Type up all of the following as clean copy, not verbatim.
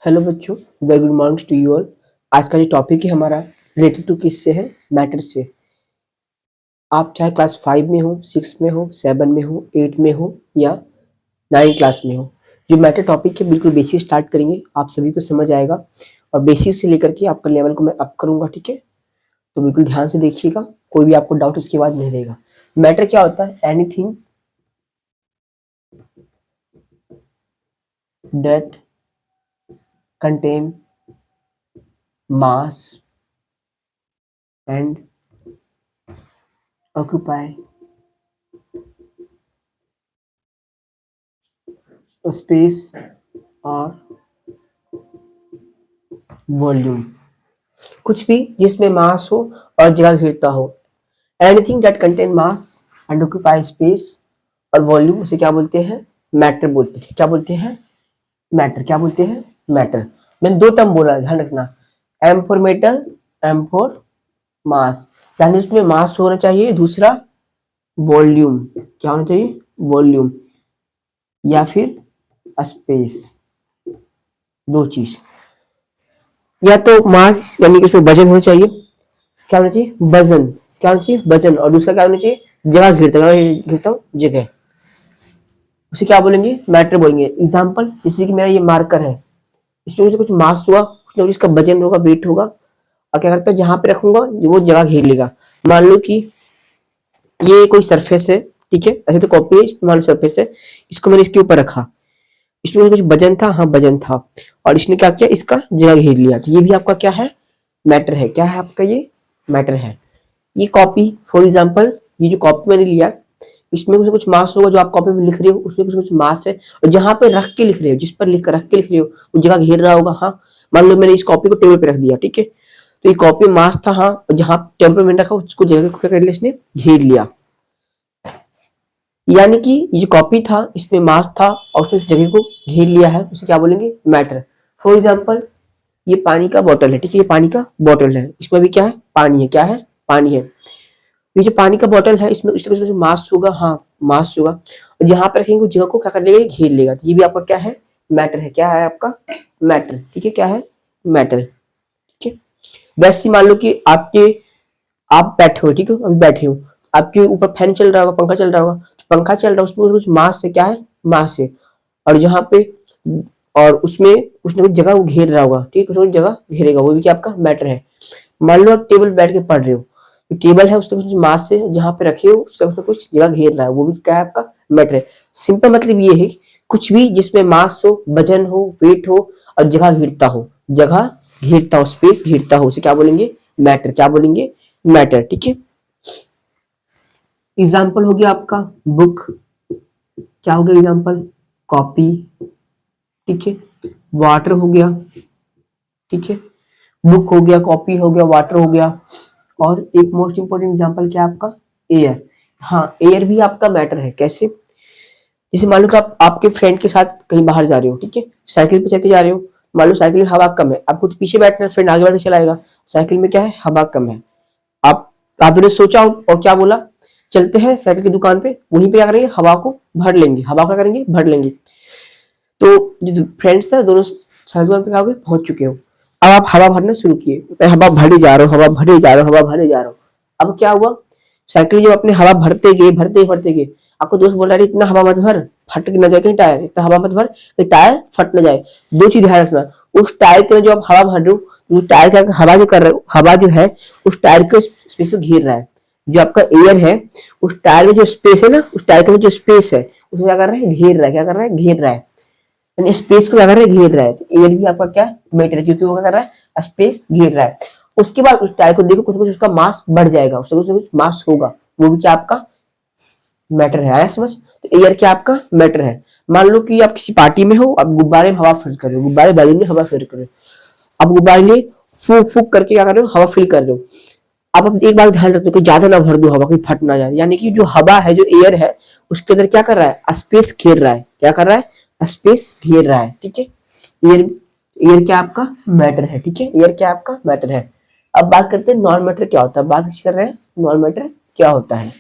Hello बच्चों, very good morning to you all. आज का जो टॉपिक है हमारा रिलेटेड टू किससे है? मैटर से। आप चाहे क्लास 5 में हो, 6 में हो, 7 में हो, 8 में हो या 9 क्लास में हो, जो मैटर टॉपिक है बिल्कुल बेसिक स्टार्ट करेंगे, आप सभी को समझ आएगा और बेसिक से लेकर के आपका लेवल को मैं अप करूंगा। ठीक है, तो बिल्कुल ध्यान से देखिएगा, कोई भी आपको डाउट इसके बाद नहीं रहेगा। मैटर क्या होता है? Anything that contain mass and occupy space और वॉल्यूम। कुछ भी जिसमें मास हो और जगह घेरता हो। Anything that contain mass and occupy space और वॉल्यूम, उसे क्या बोलते हैं? मैटर बोलते हैं। क्या बोलते हैं? मैटर। क्या बोलते हैं? मैटर। मैंने दो टर्म बोला, ध्यान रखना। M for metal, M for mass, यानी उसमें मास होना चाहिए। दूसरा वॉल्यूम, क्या होना चाहिए? वॉल्यूम या फिर स्पेस। दो चीज, या तो मास यानी कि उसमें वजन होना चाहिए। क्या होना चाहिए? वजन। क्या होना चाहिए? वजन। और दूसरा क्या होना चाहिए? जगह घेरता। घेरता हूँ जगह, उसे क्या बोलेंगे? मैटर बोलेंगे। एग्जाम्पल, जैसे कि मेरा ये मार्कर है, इसमें मुझे कुछ मास हुआ, कुछ ना कुछ इसका वजन होगा, वेट होगा, और क्या करता है, जहां पे रखूंगा वो जगह घेर लेगा। मान लो कि ये कोई सरफेस है, ठीक है, ऐसे तो कॉपी है, मान लो सरफेस है, इसको मैंने इसके ऊपर रखा, इसमें कुछ वजन था, हाँ वजन था, और इसने क्या किया, इसका जगह घेर लिया, तो ये भी आपका क्या है? मैटर है। क्या है आपका? ये मैटर है। ये कॉपी, फॉर एग्जाम्पल, ये जो कॉपी मैंने लिया, इसमें कुछ कुछ मास होगा, जो आप कॉपी में लिख रहे हो उसमें कुछ कुछ मास है, और जहां पे रख के लिख रहे हो, जिस पर लिख रख के लिख रहे हो, वो जगह घेर रहा होगा। हाँ, मान लो मैंने इस कॉपी को टेबल पे रख दिया, ठीक है, तो ये कॉपी में मास था, हाँ, और जहां टेबल पे मैंने रखा उसको जगह को क्या कर लिया, इसने घेर लिया। यानी कि ये जो कॉपी था इसमें मास था और उसने उस जगह को घेर लिया है, उसे क्या बोलेंगे? मैटर। फॉर एग्जाम्पल, ये पानी का बॉटल है, ठीक है, ये पानी का बॉटल है, इसमें भी क्या है? पानी है। क्या है? पानी है। ये जो पानी का बॉटल है, इसमें इसमें जो मास होगा, हाँ मास होगा, और जहां पर रखेंगे उस जगह को क्या कर लेगा? घेर लेगा। तो ये भी आपका क्या है? मैटर है। क्या है आपका? मैटर। ठीक है, क्या है? मैटर। ठीक है। वैसे ही मान लो कि आप बैठे हो, ठीक है, अभी बैठे हो, आपके ऊपर फैन चल रहा होगा, पंखा चल रहा होगा, तो पंखा चल रहा है, उसमें कुछ मास है। क्या है? मास है। और जहाँ पे, और उसमें कुछ ना कुछ जगह वो घेर रहा होगा, ठीक है, कुछ ना कुछ जगह घेरेगा, वो भी क्या आपका? मैटर है। मान लो आप टेबल बैठ के पढ़ रहे हो, तो टेबल है, उसका कुछ मास से जहां पे रखे हो उसका कुछ जगह घेर रहा है, वो भी क्या है? आपका मैटर है। सिंपल मतलब ये है कि कुछ भी जिसमें मास हो, वजन हो, वेट हो, और जगह घेरता हो, जगह घेरता हो, स्पेस घेरता हो, उसे क्या बोलेंगे? मैटर। क्या बोलेंगे? मैटर। ठीक है। एग्जाम्पल हो गया आपका बुक। क्या हो गया एग्जाम्पल? कॉपी। ठीक है। वाटर हो गया। ठीक है, बुक हो गया, कॉपी हो गया, वाटर हो गया, और एक मोस्ट इंपोर्टेंट एग्जांपल क्या है आपका? एयर। हाँ, एयर भी आपका मैटर है। कैसे? जैसे मान लो कि आप आपके फ्रेंड के साथ कहीं बाहर जा रहे हो, ठीक है, साइकिल पे चल के जा रहे हो, मान लो साइकिल में हवा कम है, आपको तो पीछे बैठना है, फ्रेंड आगे बैठ के चलाएगा, साइकिल में क्या है? हवा कम है। आप आपने सोचा और क्या बोला? चलते हैं साइकिल की दुकान पे, वहीं पे क्या करेंगे? हवा को भर लेंगे। हवा क्या करेंगे? भर लेंगे। तो जो फ्रेंड्स था दोनों साइकिल पे क्या हो गए? पहुंच चुके हो। अब आप हवा भरना शुरू किए, मैं हवा भरे जा रहा हूँ, हवा भरे जा रहा हूँ, हवा भरे जा रहा हूँ। अब क्या हुआ? साइकिल जब अपने हवा भरते गए, आपको दोस्त बोला, अरे इतना हवा मत भर, फट न जाए कहीं टायर, इतना हवा मत भर कहीं टायर फट न जाए। दो चीज ध्यान रखना, उस टायर के जो आप हवा भर रहे हो, जो टायर का हवा जो कर रहे हो, हवा जो है उस टायर के स्पेस को घेर रहा है। जो आपका एयर है, उस टायर में जो स्पेस है ना, उस टायर का जो स्पेस है उसको क्या कर रहा है? घेर रहा है। क्या कर रहा है? घेर रहा है। यानी स्पेस को क्या कर रहा है? घेर रहा है। तो एयर भी आपका क्या? मैटर है, क्योंकि वो क्या कर रहा है? स्पेस घेर रहा है। उसके बाद उस टायर को देखो, कुछ कुछ उसका मास बढ़ जाएगा, उससे कुछ मास होगा, वो भी क्या आपका? मैटर है। आया समझ? तो एयर क्या आपका? मैटर है। मान लो कि आप किसी पार्टी में हो, आप गुब्बारे में हवा फिल कर रहे हो, गुब्बारे बैलून में हवा फिल कर रहे हो, आप गुब्बारे लिए फूक फूक करके क्या कर रहे हो? हवा फिल कर रहे हो। अब एक बात ध्यान रखो कि ज्यादा ना भर दो हवा, कोई फट ना जाए, यानी कि जो हवा है, जो एयर है, उसके अंदर क्या कर रहा है? स्पेस घेर रहा है। क्या कर रहा है? स्पेस घेर रहा है। ठीक है। एयर एयर क्या आपका? मैटर है। ठीक है, एयर क्या आपका? मैटर है। अब बात करते हैं नॉन मैटर क्या होता है। बात कर रहे हैं नॉन मैटर क्या होता है।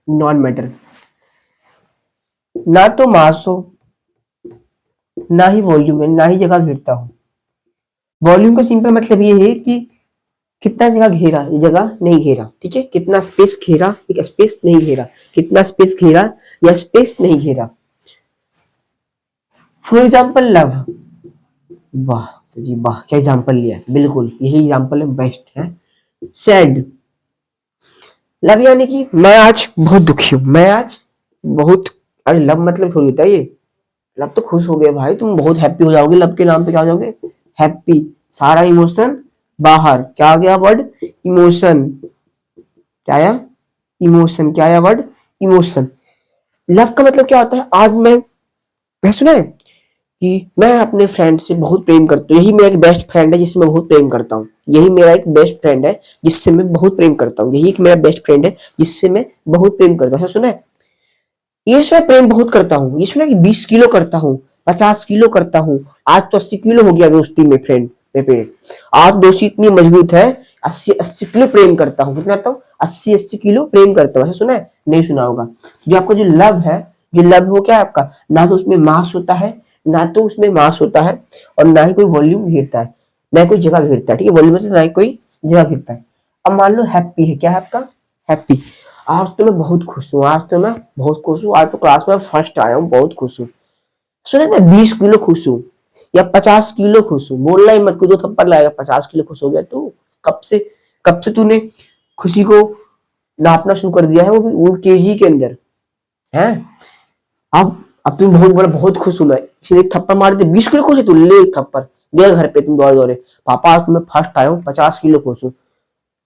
नॉन मैटर, ना तो मास हो ना ही वॉल्यूम है, ना ही जगह घेरता हो। वॉल्यूम का सिंपल मतलब ये है कि कितना जगह घेरा, ये जगह नहीं घेरा, ठीक है, कितना स्पेस घेरा, एक स्पेस नहीं घेरा, कितना स्पेस घेरा या स्पेस नहीं घेरा। फॉर एग्जाम्पल लव, वाह जी वाह, क्या एग्जाम्पल लिया, बिल्कुल यही एग्जाम्पल है, बेस्ट है। सैड, लव यानी कि मैं आज बहुत दुखी हूं, मैं आज बहुत, अरे लव मतलब थोड़ी होता है ये, लव तो खुश हो गए भाई, तुम बहुत हैप्पी हो जाओगे, लव के नाम पे क्या हो जाओगे, हैप्पी, सारा इमोशन बाहर, क्या आ गया वर्ड, इमोशन, क्या आया, इमोशन, क्या आया वर्ड, इमोशन। लव का मतलब क्या होता है, आज मैं सुना है कि मैं अपने फ्रेंड से बहुत प्रेम करता हूँ, यही मेरा एक बेस्ट फ्रेंड है जिससे मैं बहुत प्रेम करता हूँ, यही मेरा एक बेस्ट फ्रेंड है जिससे मैं बहुत प्रेम करता हूँ, यही एक मेरा बेस्ट फ्रेंड है जिससे मैं बहुत प्रेम करता हूँ, सुना है, ये मैं प्रेम बहुत करता हूँ, ये सुना कि 20 किलो करता हूँ, 50 किलो करता हूँ, आज तो 80 किलो हो गया दोस्ती में, फ्रेंड में प्रेम, आज दोस्ती इतनी मजबूत है, 80 किलो प्रेम करता हूँ, कितना, तो 80 किलो प्रेम करता हूँ, ऐसा सुना है, नहीं सुना होगा। जो आपका जो लव है, जो लव हो क्या है आपका, ना तो उसमें मास होता है, ना तो उसमें मास होता है, और ना ही कोई वॉल्यूम घेरता है, ना ही कोई जगह घेरता है, ठीक है, वॉल्यूम मतलब ना ही कोई जगह घेरता है। अब मान लो हैप्पी है, क्या है आपका, हैप्पी, आज तो मैं बहुत खुश हूँ, आज तो मैं बहुत खुश हूँ, आज तो क्लास में फर्स्ट आया हूँ, बहुत खुश हूँ, सुने ना, 20 किलो खुश हूँ या 50 किलो खुश हूँ, बोलना ही मत, को दो थप्पड़ लाएगा, 50 किलो खुश हो गया तू, कब से तूने खुशी को नापना शुरू कर दिया है, वो केजी के अंदर है। अब तुम बहुत बड़ा, बहुत खुश हूं मैं, इसीलिए एक थप्पड़ मार दे, 20 किलो खुश है तू, ले एक थप्पड़, गया घर पे तुम दौड़े दौड़े, पापा आज तुम्हें फर्स्ट आया हूँ, 50 किलो खुश हूँ,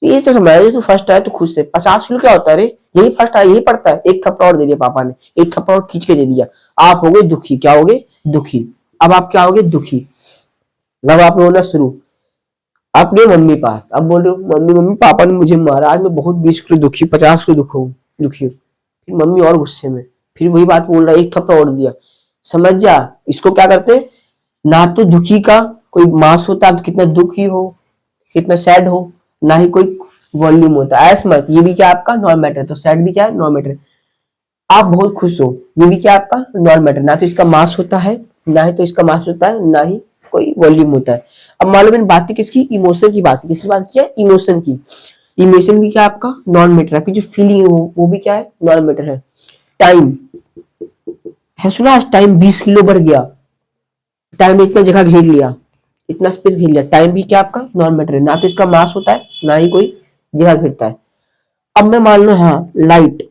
ये तो समझ तू फर्स्ट आया तो खुश है, 50 किलो क्या होता है रे, यही फर्स्ट आया, यही पड़ता है, एक थप्पड़ और दे दिया पापा ने, एक थप्पड़ और खींच के दे दिया, आप हो गए दुखी, क्या हो गए, दुखी। अब आप क्या हो गए, दुखी, अब आप रोना शुरू, आप गए मम्मी पास, अब बोल रहे हो मम्मी मम्मी पापा ने मुझे मारा, आज मैं बहुत 20 किलो दुखी, 50 किलो दुखी हूँ, फिर मम्मी और गुस्से में, फिर वही बात बोल रहा है, एक थप्पड़ और दिया, समझ जा, इसको क्या करते, ना तो दुखी का कोई मास होता, आप कितना दुखी हो, कितना सैड हो, ना ही कोई वॉल्यूम होता है, ऐस मत, ये भी क्या आपका नॉन मैटर, तो सैड भी क्या है, नॉन मैटर, आप बहुत खुश हो, ये भी क्या आपका नॉन मैटर, ना तो इसका मास होता है, ना ही तो इसका मास होता है, ना ही कोई वॉल्यूम होता है। अब मान लो मैंने बात की किसकी, इमोशन की बात की, किसकी बात की है, इमोशन की, इमोशन भी क्या आपका नॉन मैटर है, आपकी जो फीलिंग है वो भी क्या है, नॉन मैटर है। टाइम है, सुना, आज टाइम 20 किलो बढ़ गया, टाइम ने इतना जगह घेर लिया, इतना स्पेस घेर लिया, टाइम भी क्या आपका नॉन मैटर है, ना तो इसका मास होता है, ना ही कोई जगह घेरता है। अब मैं मान लो, हाँ लाइट,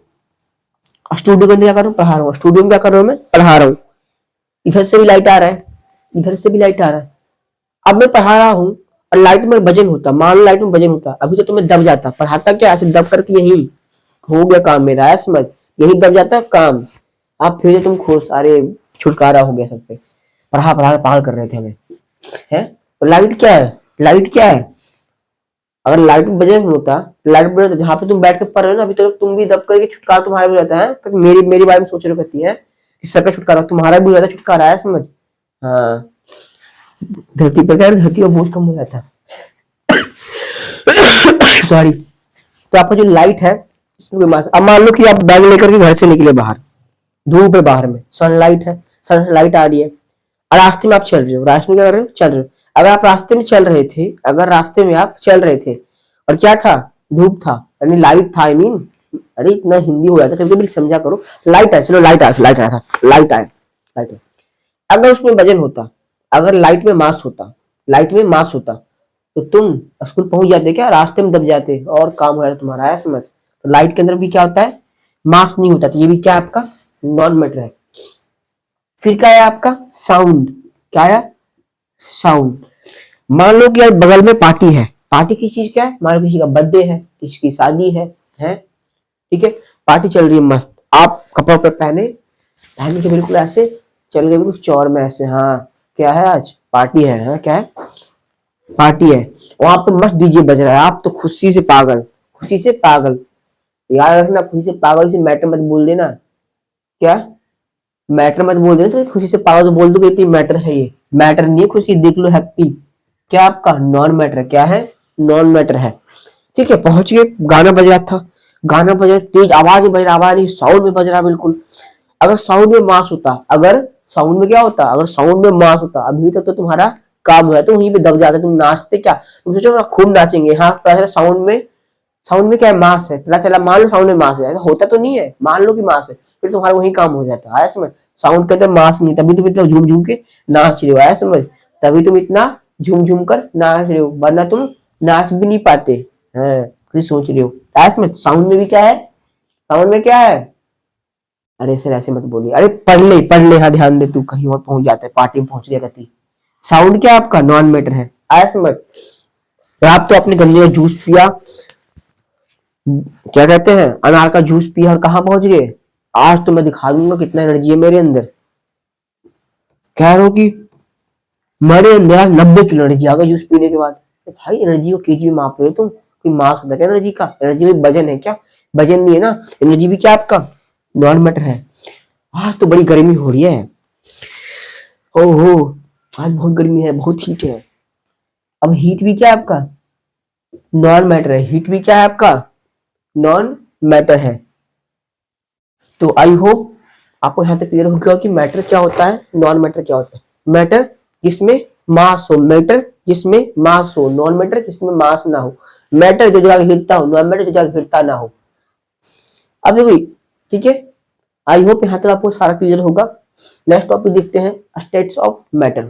स्टूडियो के अंदर क्या कर रहा हूँ, पढ़ा रहा हूँ, स्टूडियो में क्या कर रहा हूँ, मैं पढ़ा रहा हूँ, इधर से भी लाइट आ रहा है, इधर से भी लाइट आ रहा है, अब मैं पढ़ा रहा हूँ और लाइट में वजन होता, मान लो लाइट में वजन होता, अभी तो तुम्हें दब जाता, पढ़ाता क्या ऐसे दब करके, यही हो गया काम मेरा, है समझ, यही दब जाता है काम, आप फिर से तुम खुश, अरे छुटकारा हो गया सबसे, पढ़ा पढ़ा पागल कर रहे थे हमें, है, तो लाइट क्या है, लाइट क्या है, अगर लाइट में वजन होता, लाइट में जहाँ पे तुम बैठ के पढ़ रहे हो ना, अभी तक तुम भी दब करके छुटकारा तुम्हारा भी रहता है, मेरी मेरी बारे में सोच रहे कहती है कि सबका छुटकारा तुम्हारा भी रहता, छुटकारा है समझ, हाँ, धरती पर क्या, धरती का बोझ कम हो जाता है, सॉरी। तो आपका जो लाइट है, इसमें कोई मास, अब मान लो कि आप बैग लेकर के घर से निकले बाहर, धूप है बाहर में, सनलाइट है, सनलाइट आ रही है, और रास्ते में आप चल रहे हो, रास्ते में क्या कर रहे हो, चल रहे हो, अगर आप रास्ते में चल रहे थे, अगर रास्ते में आप चल रहे थे और क्या था, धूप था, यानी लाइट था, आई मीन, अरे इतना हिंदी हो जाता है कभी कभी, समझा करो, लाइट है, चलो लाइट आया, लाइट आया था, लाइट आया, लाइट है, अगर उसमें वजन होता, अगर लाइट में मास होता, लाइट में मास होता, तो तुम स्कूल पहुंच जाते क्या, रास्ते में दब जाते और काम हो जाता तुम्हारा, है समझ। तो लाइट के अंदर भी क्या होता है, मास नहीं होता, तो ये भी क्या आपका नॉन मैटर है। फिर क्या है आपका साउंड, क्या है, साउंड, मान लो कि यार बगल में पार्टी है, पार्टी की चीज क्या है, मान लो किसी का बर्थडे है, किसी की शादी है, ठीक है, पार्टी चल रही है मस्त, आप कपड़े पे पहने, पहन के बिल्कुल ऐसे चल गए बिल्कुल चौर में ऐसे, हाँ क्या है आज पार्टी है, हाँ क्या है पार्टी है, वहां पे मस्त डीजे बज रहा है, आप तो खुशी से पागल, खुशी से पागल, याद रखना, खुशी से पागल से मैटर मत बोल देना, क्या, मैटर मत बोल देना, तो खुशी से पागल तो बोल दो इतनी मैटर है, ये मैटर नहीं है, खुशी देख लो हैप्पी, क्या आपका नॉन मैटर, क्या है नॉन मैटर है। ठीक है, पहुंच गए, गाना बज रहा था, गाना बज रहा, तेज आवाज में बज रहा, आवाज नहीं साउंड में बज रहा बिल्कुल, अगर साउंड में मास होता, अगर साउंड में क्या होता, अगर साउंड में मास होता, अभी तक तो तुम्हारा काम हुआ है, तो वहीं पे दब जाते, तुम नाचते क्या, तुम सोचो ना खूब नाचेंगे। हाँ पता चला साउंड में क्या है, मास है, पता चला मान लो साउंड में मास है, ऐसा होता तो नहीं है, मान लो कि मास है, फिर तुम्हारा वही काम हो जाता। आया समझ, साउंड के अंदर मास नहीं, तभी तुम इतना झूम झूम के नाच रहे हो। आया समझ, तभी तुम इतना झूम झूम कर नाच रहे हो, वरना तुम नाच भी नहीं पाते हैं, कुछ सोच रहे हो। आया समझ, साउंड में भी क्या है, साउंड में क्या है, अरे सर ऐसे मत बोलिए, अरे पढ़ ले, हाँ ध्यान दे, तू कहीं और पहुंच जाता है, पार्टी में पहुंच जाएगा ती। साउंड क्या आपका नॉन मैटर है। आया समझ, आप तो अपने गंजे का जूस पिया, क्या कहते हैं, अनार का जूस पिया और कहाँ पहुंच गए, आज तो मैं दिखा दूंगा कितना एनर्जी है मेरे अंदर। कह रहे हो कि मेरे अंदर 90 किलो एनर्जी आ गई जूस पीने के बाद। तो भाई एनर्जी को केजी में माप रहे हो तुम, कोई मास होता है क्या एनर्जी का, एनर्जी में वजन है क्या, वजन नहीं है ना, एनर्जी भी क्या आपका नॉन मैटर है। आज तो बड़ी गर्मी हो रही है, ओहो आज बहुत गर्मी है, बहुत हीट है। अब हीट भी क्या है आपका नॉन मैटर है, हीट भी क्या है आपका नॉन मैटर है। तो आई होप आपको यहाँ तक क्लियर हो गया कि मैटर क्या होता है, नॉन मैटर क्या होता है। मैटर जिसमें मास हो, मैटर जिसमें मास हो, नॉन मैटर जिसमें मास ना हो, मैटर जो जगह हिलता हो, नॉन मैटर जो जगह हिलता ना हो। अब देखो ठीक है, आई होप यहाँ तक आपको सारा क्लियर होगा। नेक्स्ट टॉपिक देखते हैं, स्टेट्स ऑफ मैटर।